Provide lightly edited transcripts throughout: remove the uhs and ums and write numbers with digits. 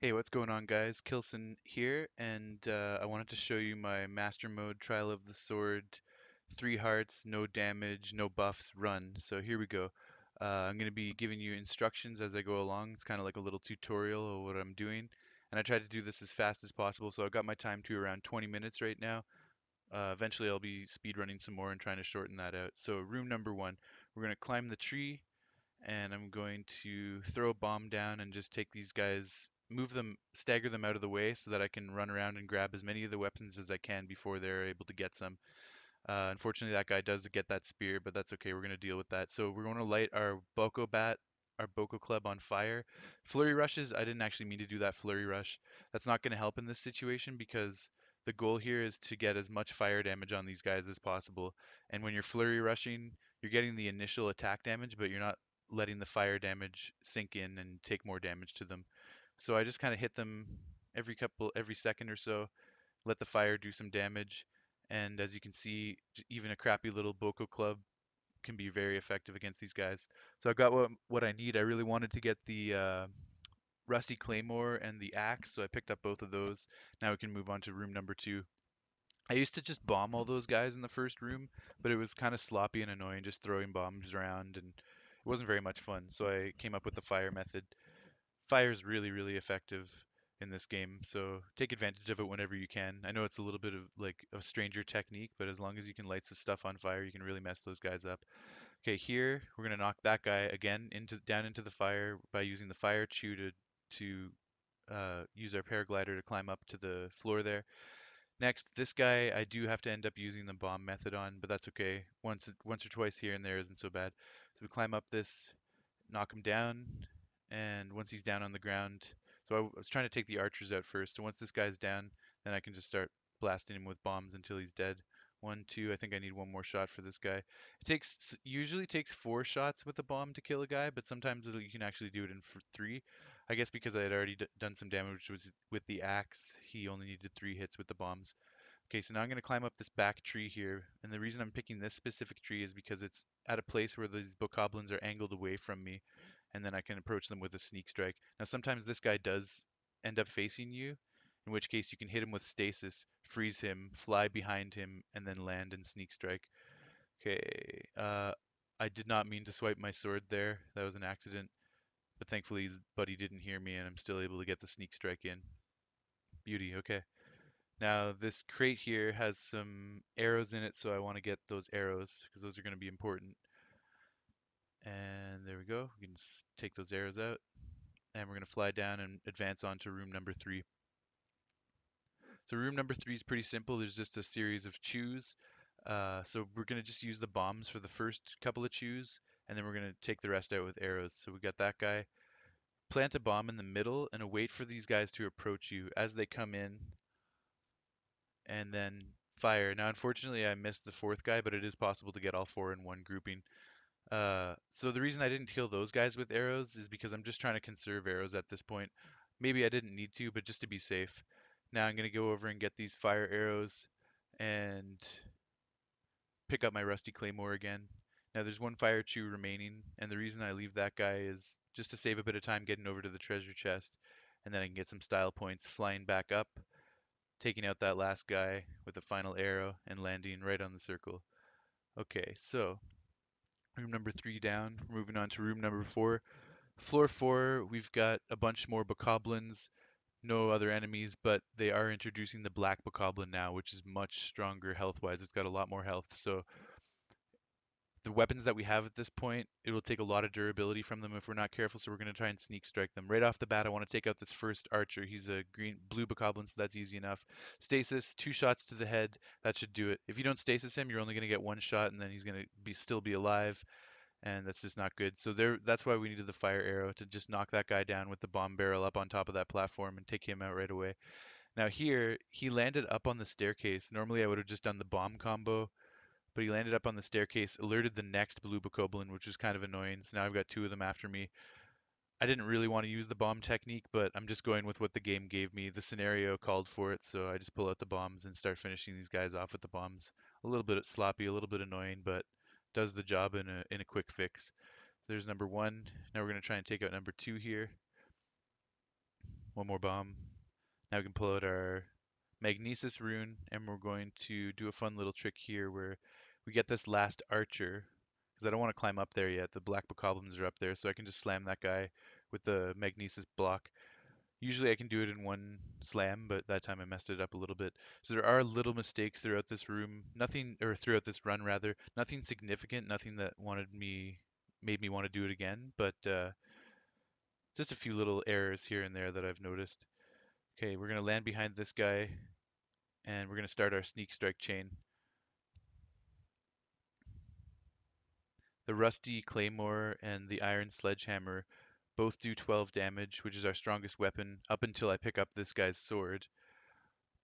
Hey, what's going on, guys? Kilson here, and I wanted to show you my Master Mode Trial of the Sword. 3 hearts, no damage, no buffs, run. So here we go. I'm going to be giving you instructions as I go along. It's kind of like a little tutorial of what I'm doing. And I tried to do this as fast as possible, so I've got my time to around 20 minutes right now. Eventually, I'll be speed running some more and trying to shorten that out. So room number one, we're going to climb the tree, and I'm going to throw a bomb down and just take these guys, move them, stagger them out of the way so that I can run around and grab as many of the weapons as I can before they're able to get some. Unfortunately, that guy does get that spear, but that's okay. We're going to deal with that. So we're going to light our our Boko Club on fire. Flurry rushes, I didn't actually mean to do that flurry rush. That's not going to help in this situation because the goal here is to get as much fire damage on these guys as possible. And when you're flurry rushing, you're getting the initial attack damage, but you're not letting the fire damage sink in and take more damage to them. So I just kind of hit them every second or so, let the fire do some damage. And as you can see, even a crappy little Boko club can be very effective against these guys. So I've got what I need. I really wanted to get the Rusty Claymore and the axe, so I picked up both of those. Now we can move on to room number two. I used to just bomb all those guys in the first room, but it was kind of sloppy and annoying just throwing bombs around, and it wasn't very much fun. So I came up with the fire method. Fire is really, really effective in this game, so take advantage of it whenever you can. I know it's a little bit of like a stranger technique, but as long as you can light the stuff on fire, you can really mess those guys up. Okay, here we're gonna knock that guy again down into the fire by using the fire chew to use our paraglider to climb up to the floor there. Next, this guy I do have to end up using the bomb method on, but that's okay. Once or twice here and there isn't so bad. So we climb up this, knock him down, and once he's down on the ground, so I was trying to take the archers out first. So once this guy's down, then I can just start blasting him with bombs until he's dead. One, two. I think I need one more shot for this guy. Usually takes 4 shots with a bomb to kill a guy, but sometimes you can actually do it in 3. I guess because I had already done some damage with the axe, he only needed 3 hits with the bombs. Okay, so now I'm going to climb up this back tree here, and the reason I'm picking this specific tree is because it's at a place where these bokoblins are angled away from me, and then I can approach them with a sneak strike. Now, sometimes this guy does end up facing you, in which case you can hit him with stasis, freeze him, fly behind him, and then land and sneak strike. Okay, I did not mean to swipe my sword there. That was an accident, but thankfully Buddy didn't hear me, and I'm still able to get the sneak strike in. Beauty, okay. Now, this crate here has some arrows in it, so I want to get those arrows because those are going to be important. And there we go. We can take those arrows out, and we're going to fly down and advance on to room number three. So room number three is pretty simple. There's just a series of chews. So we're going to just use the bombs for the first couple of chews, and then we're going to take the rest out with arrows. So we got that guy. Plant a bomb in the middle and wait for these guys to approach you. As they come in, and then fire. Now, unfortunately, I missed the fourth guy, but it is possible to get all 4 in one grouping. So the reason I didn't kill those guys with arrows is because I'm just trying to conserve arrows at this point. Maybe I didn't need to, but just to be safe. Now I'm going to go over and get these fire arrows and pick up my rusty claymore again. Now there's one fire chew remaining, and the reason I leave that guy is just to save a bit of time getting over to the treasure chest, and then I can get some style points flying back up, taking out that last guy with a final arrow and landing right on the circle. Okay, so room number 3 down. We're moving on to room number 4. Floor 4, we've got a bunch more bokoblins, no other enemies, but they are introducing the black bokoblin now, which is much stronger health-wise. It's got a lot more health, so the weapons that we have at this point, it will take a lot of durability from them if we're not careful, so we're going to try and sneak strike them. Right off the bat, I want to take out this first archer. He's a blue bokoblin, so that's easy enough. Stasis, 2 shots to the head, that should do it. If you don't stasis him, you're only going to get 1 shot, and then he's going to still be alive, and that's just not good. So that's why we needed the fire arrow, to just knock that guy down with the bomb barrel up on top of that platform and take him out right away. Now here, he landed up on the staircase. Normally I would have just done the bomb combo, but he landed up on the staircase, alerted the next blue bokoblin, which was kind of annoying. So now I've got 2 of them after me. I didn't really want to use the bomb technique, but I'm just going with what the game gave me. The scenario called for it, so I just pull out the bombs and start finishing these guys off with the bombs. A little bit sloppy, a little bit annoying, but does the job in a quick fix. There's number 1. Now we're going to try and take out number 2 here. One more bomb. Now we can pull out our Magnesis rune, and we're going to do a fun little trick here where we get this last archer, because I don't want to climb up there yet. The black bokoblins are up there, so I can just slam that guy with the Magnesis block. Usually I can do it in one slam, but that time I messed it up a little bit. So there are little mistakes throughout this room, nothing, or throughout this run rather, nothing significant, nothing that made me want to do it again, but just a few little errors here and there that I've noticed. Okay, we're gonna land behind this guy, and we're gonna start our sneak strike chain. The rusty claymore and the iron sledgehammer both do 12 damage, which is our strongest weapon up until I pick up this guy's sword.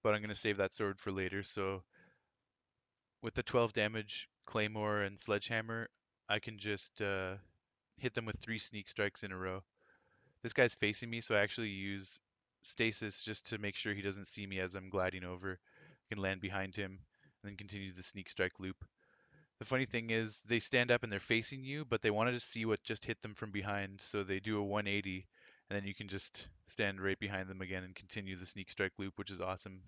But I'm going to save that sword for later. So with the 12 damage claymore and sledgehammer, I can just hit them with 3 sneak strikes in a row. This guy's facing me, so I actually use stasis just to make sure he doesn't see me as I'm gliding over. I can land behind him and then continue the sneak strike loop. The funny thing is, they stand up and they're facing you, but they wanted to see what just hit them from behind, so they do a 180, and then you can just stand right behind them again and continue the sneak strike loop, which is awesome.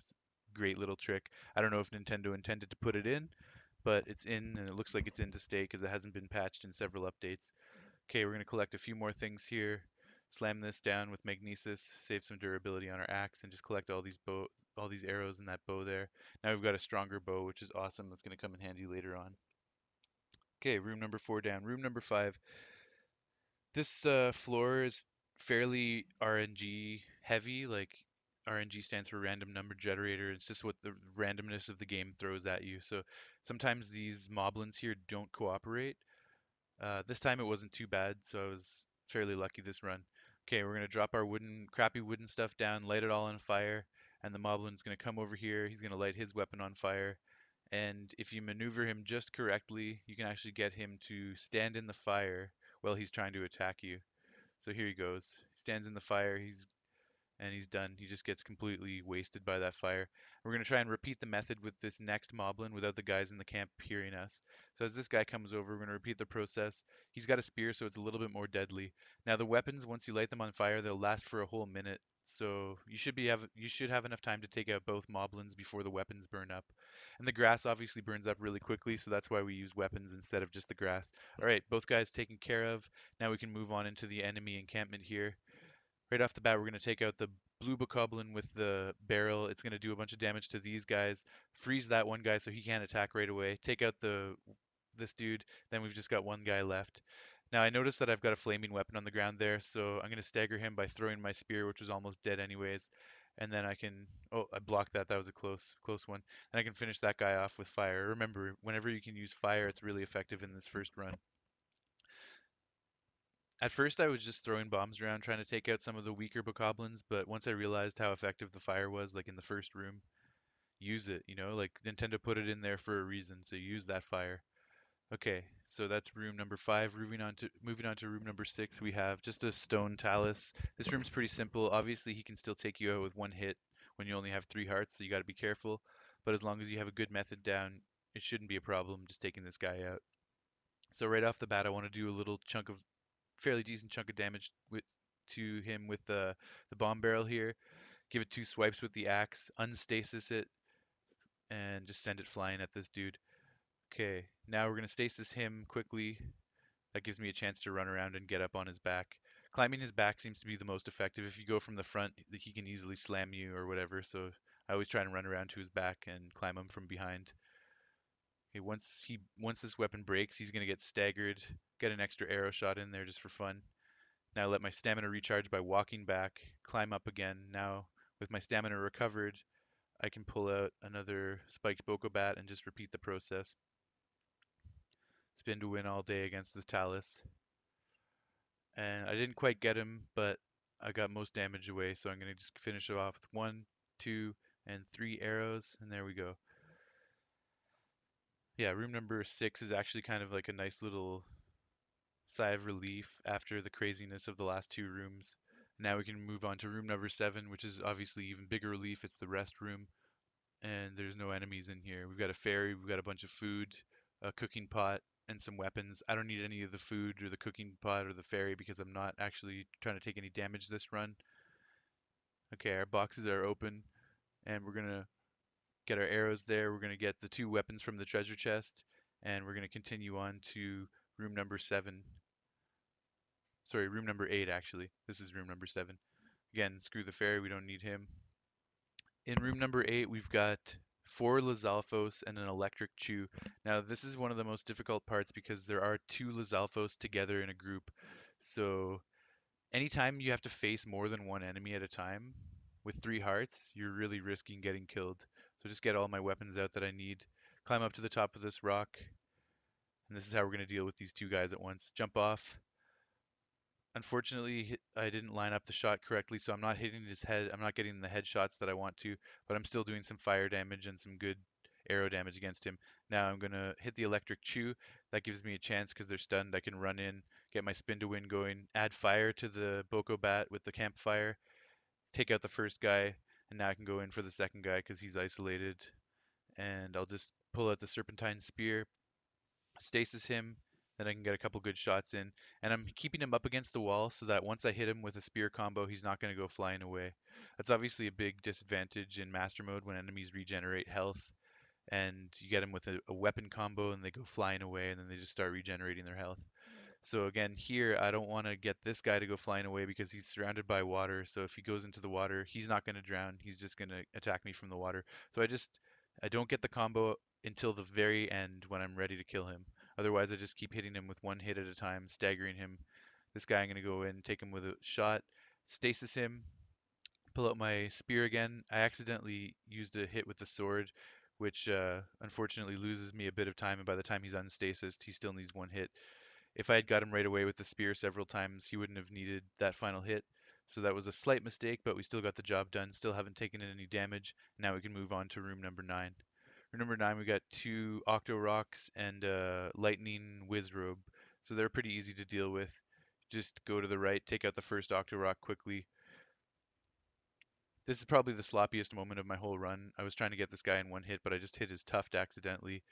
Great little trick. I don't know if Nintendo intended to put it in, but it's in, and it looks like it's in to stay because it hasn't been patched in several updates. Okay, we're going to collect a few more things here. Slam this down with Magnesis, save some durability on our axe, and just collect all these arrows and that bow there. Now we've got a stronger bow, which is awesome. That's going to come in handy later on. Okay, room number 4 down. Room number 5. This floor is fairly RNG heavy. Like RNG stands for random number generator. It's just what the randomness of the game throws at you. So sometimes these moblins here don't cooperate. This time it wasn't too bad, so I was fairly lucky this run. Okay, we're gonna drop our crappy wooden stuff down, light it all on fire, and the moblin's gonna come over here. He's gonna light his weapon on fire, and if you maneuver him just correctly, you can actually get him to stand in the fire while he's trying to attack you. So here he goes. He stands in the fire. He's done. He just gets completely wasted by that fire. We're going to try and repeat the method with this next moblin without the guys in the camp hearing us. So as this guy comes over, we're going to repeat the process. He's got a spear, so it's a little bit more deadly. Now the weapons, once you light them on fire, they'll last for a whole minute. So you should have enough time to take out both moblins before the weapons burn up. And the grass obviously burns up really quickly, so that's why we use weapons instead of just the grass. All right, both guys taken care of. Now we can move on into the enemy encampment here. Right off the bat, we're going to take out the blue bokoblin with the barrel. It's going to do a bunch of damage to these guys. Freeze that one guy so he can't attack right away. Take out this dude. Then we've just got one guy left. Now I noticed that I've got a flaming weapon on the ground there, so I'm going to stagger him by throwing my spear, which was almost dead anyways. And then I can, oh, I blocked that. That was a close one. And I can finish that guy off with fire. Remember, whenever you can use fire, it's really effective in this first run. At first, I was just throwing bombs around trying to take out some of the weaker bokoblins, but once I realized how effective the fire was, like in the first room, use it, like Nintendo put it in there for a reason, so use that fire. Okay, so that's room number 5. Moving on to room number 6, we have just a stone talus. This room's pretty simple. Obviously, he can still take you out with one hit when you only have 3 hearts, so you got to be careful. But as long as you have a good method down, it shouldn't be a problem just taking this guy out. So right off the bat, I want to do a little fairly decent chunk of damage to him with the bomb barrel here. Give it 2 swipes with the axe, unstasis it, and just send it flying at this dude. Okay, now we're going to stasis him quickly. That gives me a chance to run around and get up on his back. Climbing his back seems to be the most effective. If you go from the front, he can easily slam you or whatever, so I always try and run around to his back and climb him from behind. Okay, once this weapon breaks, he's going to get staggered. Get an extra arrow shot in there just for fun. Now let my stamina recharge by walking back, climb up again. Now with my stamina recovered, I can pull out another spiked Bokobat and just repeat the process. Spin to win all day against this Talus. And I didn't quite get him, but I got most damage away, so I'm going to just finish it off with 1, 2, and 3 arrows, and there we go. Yeah, room number 6 is actually kind of like a nice little sigh of relief after the craziness of the last 2 rooms. Now we can move on to room number 7, which is obviously even bigger relief. It's the rest room, and there's no enemies in here. We've got a fairy, we've got a bunch of food, a cooking pot, and some weapons. I don't need any of the food or the cooking pot or the fairy because I'm not actually trying to take any damage this run. Okay, our boxes are open, and we're gonna get our arrows there. We're gonna get the two weapons from the treasure chest, and we're gonna continue on to room number 7. Sorry, room number 8 actually. This is room number 7. Again, screw the fairy, we don't need him. In room number 8, we've got 4 Lizalfos and an electric chew. Now, this is one of the most difficult parts because there are 2 Lizalfos together in a group. So, anytime you have to face more than one enemy at a time with 3 hearts, you're really risking getting killed. So, just get all my weapons out that I need. Climb up to the top of this rock, and this is how we're going to deal with these 2 guys at once. Jump off. Unfortunately, I didn't line up the shot correctly, so I'm not hitting his head. I'm not getting the headshots that I want to, but I'm still doing some fire damage and some good arrow damage against him. Now I'm gonna hit the electric chew. That gives me a chance because they're stunned. I can run in, get my spin to win going, add fire to the Boko Bat with the campfire, take out the first guy, and now I can go in for the second guy because he's isolated. And I'll just pull out the Serpentine Spear, stasis him, then I can get a couple good shots in. And I'm keeping him up against the wall so that once I hit him with a spear combo, he's not going to go flying away. That's obviously a big disadvantage in Master Mode when enemies regenerate health and you get them with a weapon combo and they go flying away and then they just start regenerating their health. So again, here I don't want to get this guy to go flying away because he's surrounded by water. So if he goes into the water, he's not going to drown. He's just going to attack me from the water. So I don't get the combo until the very end when I'm ready to kill him. Otherwise, I just keep hitting him with one hit at a time, staggering him. This guy I'm going to go in, take him with a shot, stasis him, pull out my spear again. I accidentally used a hit with the sword, which unfortunately loses me a bit of time. And by the time he's unstasised, he still needs one hit. If I had got him right away with the spear several times, he wouldn't have needed that final hit. So that was a slight mistake, but we still got the job done. Still haven't taken in any damage. Now we can move on to room number 9. Room number 9, we got 2 Octo Rocks and Lightning Whiz Robe. So they're pretty easy to deal with. Just go to the right, take out the first Octo Rock quickly. This is probably the sloppiest moment of my whole run. I was trying to get this guy in one hit, but I just hit his tuft accidentally.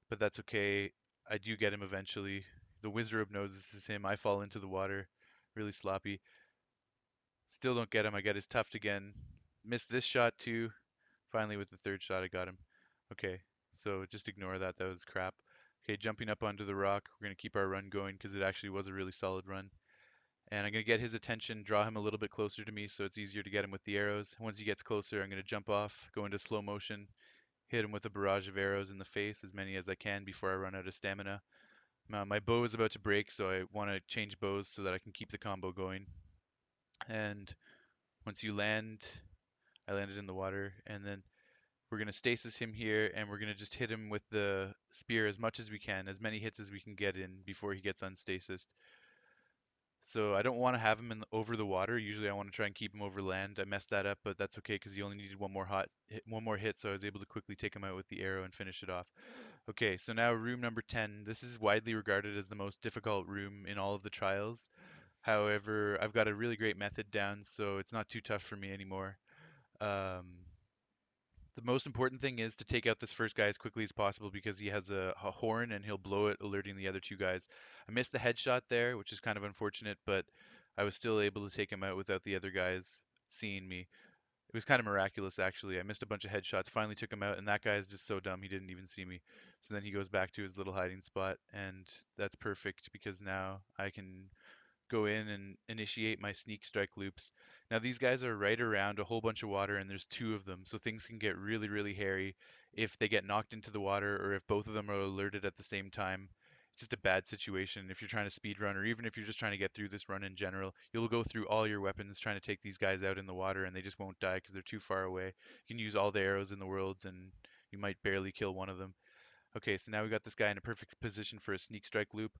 But that's okay. I do get him eventually. The Wizrobe knows this is him. I fall into the water. Really sloppy. Still don't get him. I get his tuft again. Missed this shot too. Finally, with the third shot, I got him. Okay, so just ignore that. That was crap. Okay, jumping up onto the rock. We're going to keep our run going because it actually was a really solid run. And I'm going to get his attention, draw him a little bit closer to me so it's easier to get him with the arrows. Once he gets closer, I'm going to jump off, go into slow motion, hit him with a barrage of arrows in the face, as many as I can before I run out of stamina. My bow is about to break, so I want to change bows so that I can keep the combo going. And once you land, I landed in the water, and then we're going to stasis him here, and we're going to just hit him with the spear as much as we can, as many hits as we can get in before he gets unstasised. So I don't want to have him over the water. Usually I want to try and keep him over land. I messed that up, but that's okay because he only needed one more hit, so I was able to quickly take him out with the arrow and finish it off. Okay, so now room number 10. This is widely regarded as the most difficult room in all of the trials. However, I've got a really great method down, so it's not too tough for me anymore. Um, the most important thing is to take out this first guy as quickly as possible because he has a horn and he'll blow it, alerting the other 2 guys. I missed the headshot there, which is kind of unfortunate, but I was still able to take him out without the other guys seeing me. It was kind of miraculous, actually. I missed a bunch of headshots, finally took him out, and that guy is just so dumb he didn't even see me. So then he goes back to his little hiding spot, and that's perfect because now I can go in and initiate my sneak strike loops. Now these guys are right around a whole bunch of water and there's 2 of them, so things can get really, really hairy if they get knocked into the water or if both of them are alerted at the same time. It's just a bad situation if you're trying to speed run or even if you're just trying to get through this run in general. You'll go through all your weapons trying to take these guys out in the water and they just won't die because they're too far away. You can use all the arrows in the world and you might barely kill one of them. Okay, so now we got this guy in a perfect position for a sneak strike loop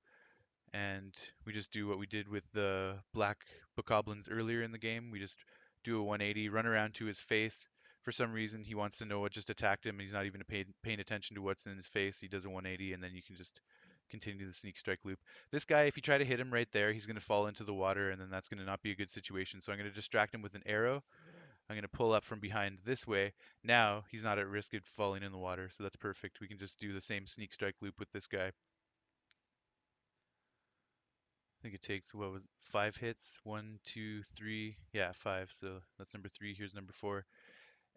and we just do what we did with the black bokoblins earlier in the game. We just do a 180, run around to his face. For some reason, he wants to know what just attacked him. He's not even paying attention to what's in his face. He does a 180, and then you can just continue the sneak strike loop. This guy, if you try to hit him right there, he's going to fall into the water, and then that's going to not be a good situation. So I'm going to distract him with an arrow. I'm going to pull up from behind this way. Now he's not at risk of falling in the water, so that's perfect. We can just do the same sneak strike loop with this guy. think it takes, what was it, 5 hits? One, two, three. Yeah, five. So that's number three. Here's number four.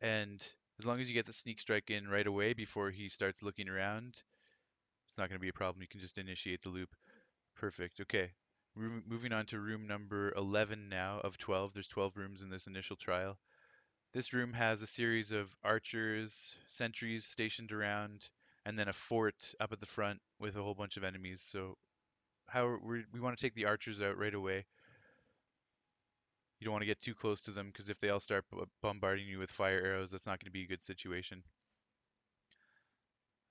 And as long as you get the sneak strike in right away before he starts looking around, it's not going to be a problem. You can just initiate the loop. Perfect. Okay. Moving on to room number 11 now of 12. There's 12 rooms in this initial trial. This room has a series of archers, sentries stationed around, and then a fort up at the front with a whole bunch of enemies. So we want to take the archers out right away. You don't want to get too close to them because if they all start bombarding you with fire arrows, that's not going to be a good situation.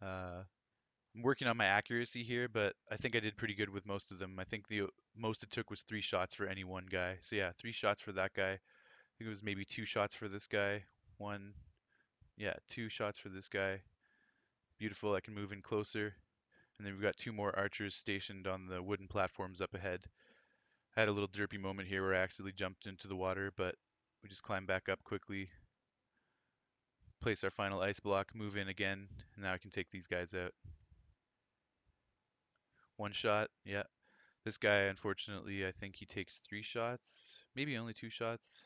I'm working on my accuracy here, but I think I did pretty good with most of them. I think the most it took was 3 shots for any one guy. So yeah, 3 shots for that guy. I think it was maybe 2 shots for this guy. One, yeah, 2 shots for this guy. Beautiful. I can move in closer. And then we've got 2 more archers stationed on the wooden platforms up ahead. I had a little derpy moment here where I accidentally jumped into the water, but we just climb back up quickly, place our final ice block, move in again, and now I can take these guys out. 1 shot, yeah. This guy, unfortunately, I think he takes 3 shots, maybe only 2 shots.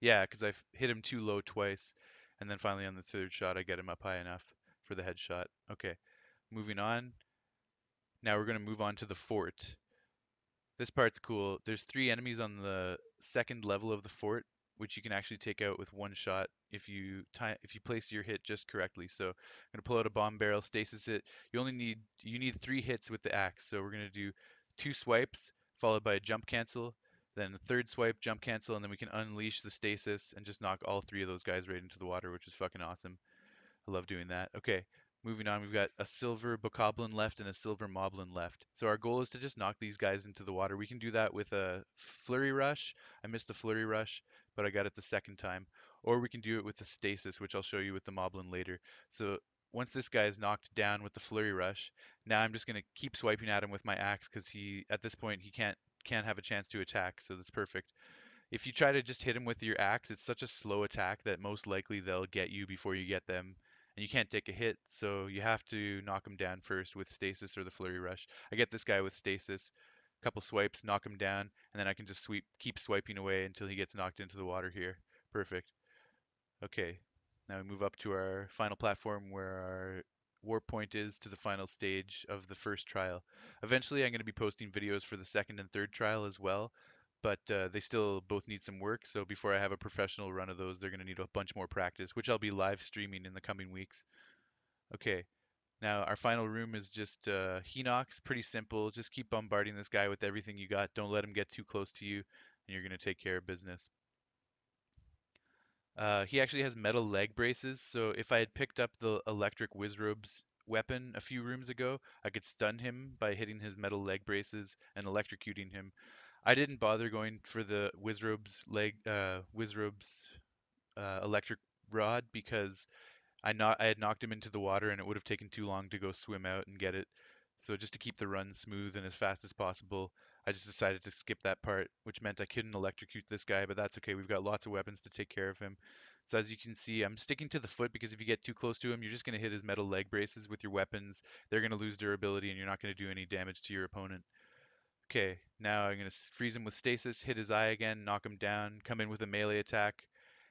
Yeah, because I hit him too low twice, and then finally on the third shot, I get him up high enough for the headshot. Okay, moving on. Now we're going to move on to the fort. This part's cool. There's 3 enemies on the second level of the fort, which you can actually take out with 1 shot if you place your hit just correctly. So I'm gonna pull out a bomb barrel, stasis it. You need 3 hits with the axe. So we're gonna do 2 swipes followed by a jump cancel, then a third swipe, jump cancel, and then we can unleash the stasis and just knock all 3 of those guys right into the water, which is fucking awesome. I love doing that. Okay, moving on. We've got a silver bokoblin left and a silver moblin left. So our goal is to just knock these guys into the water. We can do that with a flurry rush. I missed the flurry rush, but I got it the second time. Or we can do it with the stasis, which I'll show you with the moblin later. So once this guy is knocked down with the flurry rush, now I'm just gonna keep swiping at him with my axe because at this point he can't have a chance to attack. So that's perfect. If you try to just hit him with your axe, it's such a slow attack that most likely they'll get you before you get them. And you can't take a hit, so you have to knock him down first with stasis or the flurry rush. I get this guy with stasis, a couple swipes, knock him down, and then I can just keep swiping away until he gets knocked into the water here. Perfect. Okay, now we move up to our final platform where our warp point is to the final stage of the first trial. Eventually, I'm going to be posting videos for the second and third trial as well, but they still both need some work. So before I have a professional run of those, they're going to need a bunch more practice, which I'll be live streaming in the coming weeks. Okay, now our final room is just Hinox, pretty simple. Just keep bombarding this guy with everything you got. Don't let him get too close to you, and you're going to take care of business. He actually has metal leg braces, so if I had picked up the electric Wizrobe's weapon a few rooms ago, I could stun him by hitting his metal leg braces and electrocuting him. I didn't bother going for the Wizrobe's electric rod because I had knocked him into the water and it would have taken too long to go swim out and get it. So just to keep the run smooth and as fast as possible, I just decided to skip that part, which meant I couldn't electrocute this guy, but that's okay. We've got lots of weapons to take care of him. So as you can see, I'm sticking to the foot because if you get too close to him, you're just going to hit his metal leg braces with your weapons. They're going to lose durability and you're not going to do any damage to your opponent. Okay, now I'm going to freeze him with stasis, hit his eye again, knock him down, come in with a melee attack,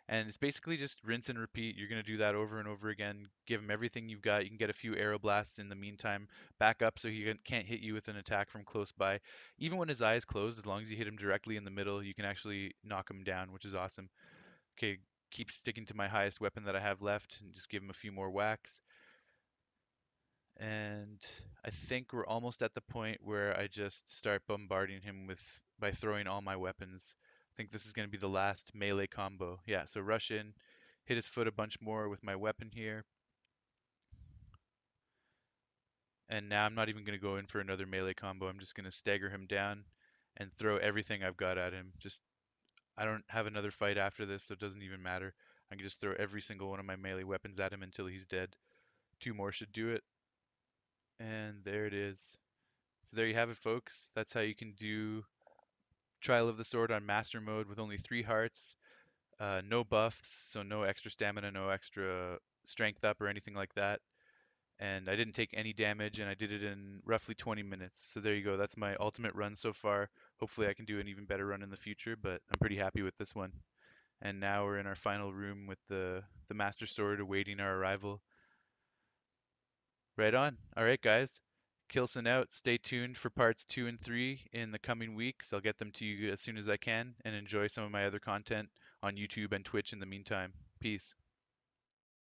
and it's basically just rinse and repeat. You're going to do that over and over again. Give him everything you've got. You can get a few arrow blasts in the meantime. Back up so he can't hit you with an attack from close by. Even when his eye is closed, as long as you hit him directly in the middle, you can actually knock him down, which is awesome. Okay, keep sticking to my highest weapon that I have left and just give him a few more whacks. And I think we're almost at the point where I just start bombarding him by throwing all my weapons. I think this is going to be the last melee combo. Yeah, so rush in, hit his foot a bunch more with my weapon here. And now I'm not even going to go in for another melee combo. I'm just going to stagger him down and throw everything I've got at him. I don't have another fight after this, so it doesn't even matter. I can just throw every single one of my melee weapons at him until he's dead. 2 more should do it. And there it is. So there you have it, folks. That's how you can do Trial of the Sword on Master Mode with only 3 hearts, no buffs, so no extra stamina, no extra strength up or anything like that. and I didn't take any damage, and I did it in roughly 20 minutes. So there you go. That's my ultimate run so far. Hopefully I can do an even better run in the future, but I'm pretty happy with this one. And now we're in our final room with the Master Sword awaiting our arrival. Right on. All right, guys. Kilson out. Stay tuned for parts 2 and 3 in the coming weeks. I'll get them to you as soon as I can, and enjoy some of my other content on YouTube and Twitch in the meantime. Peace.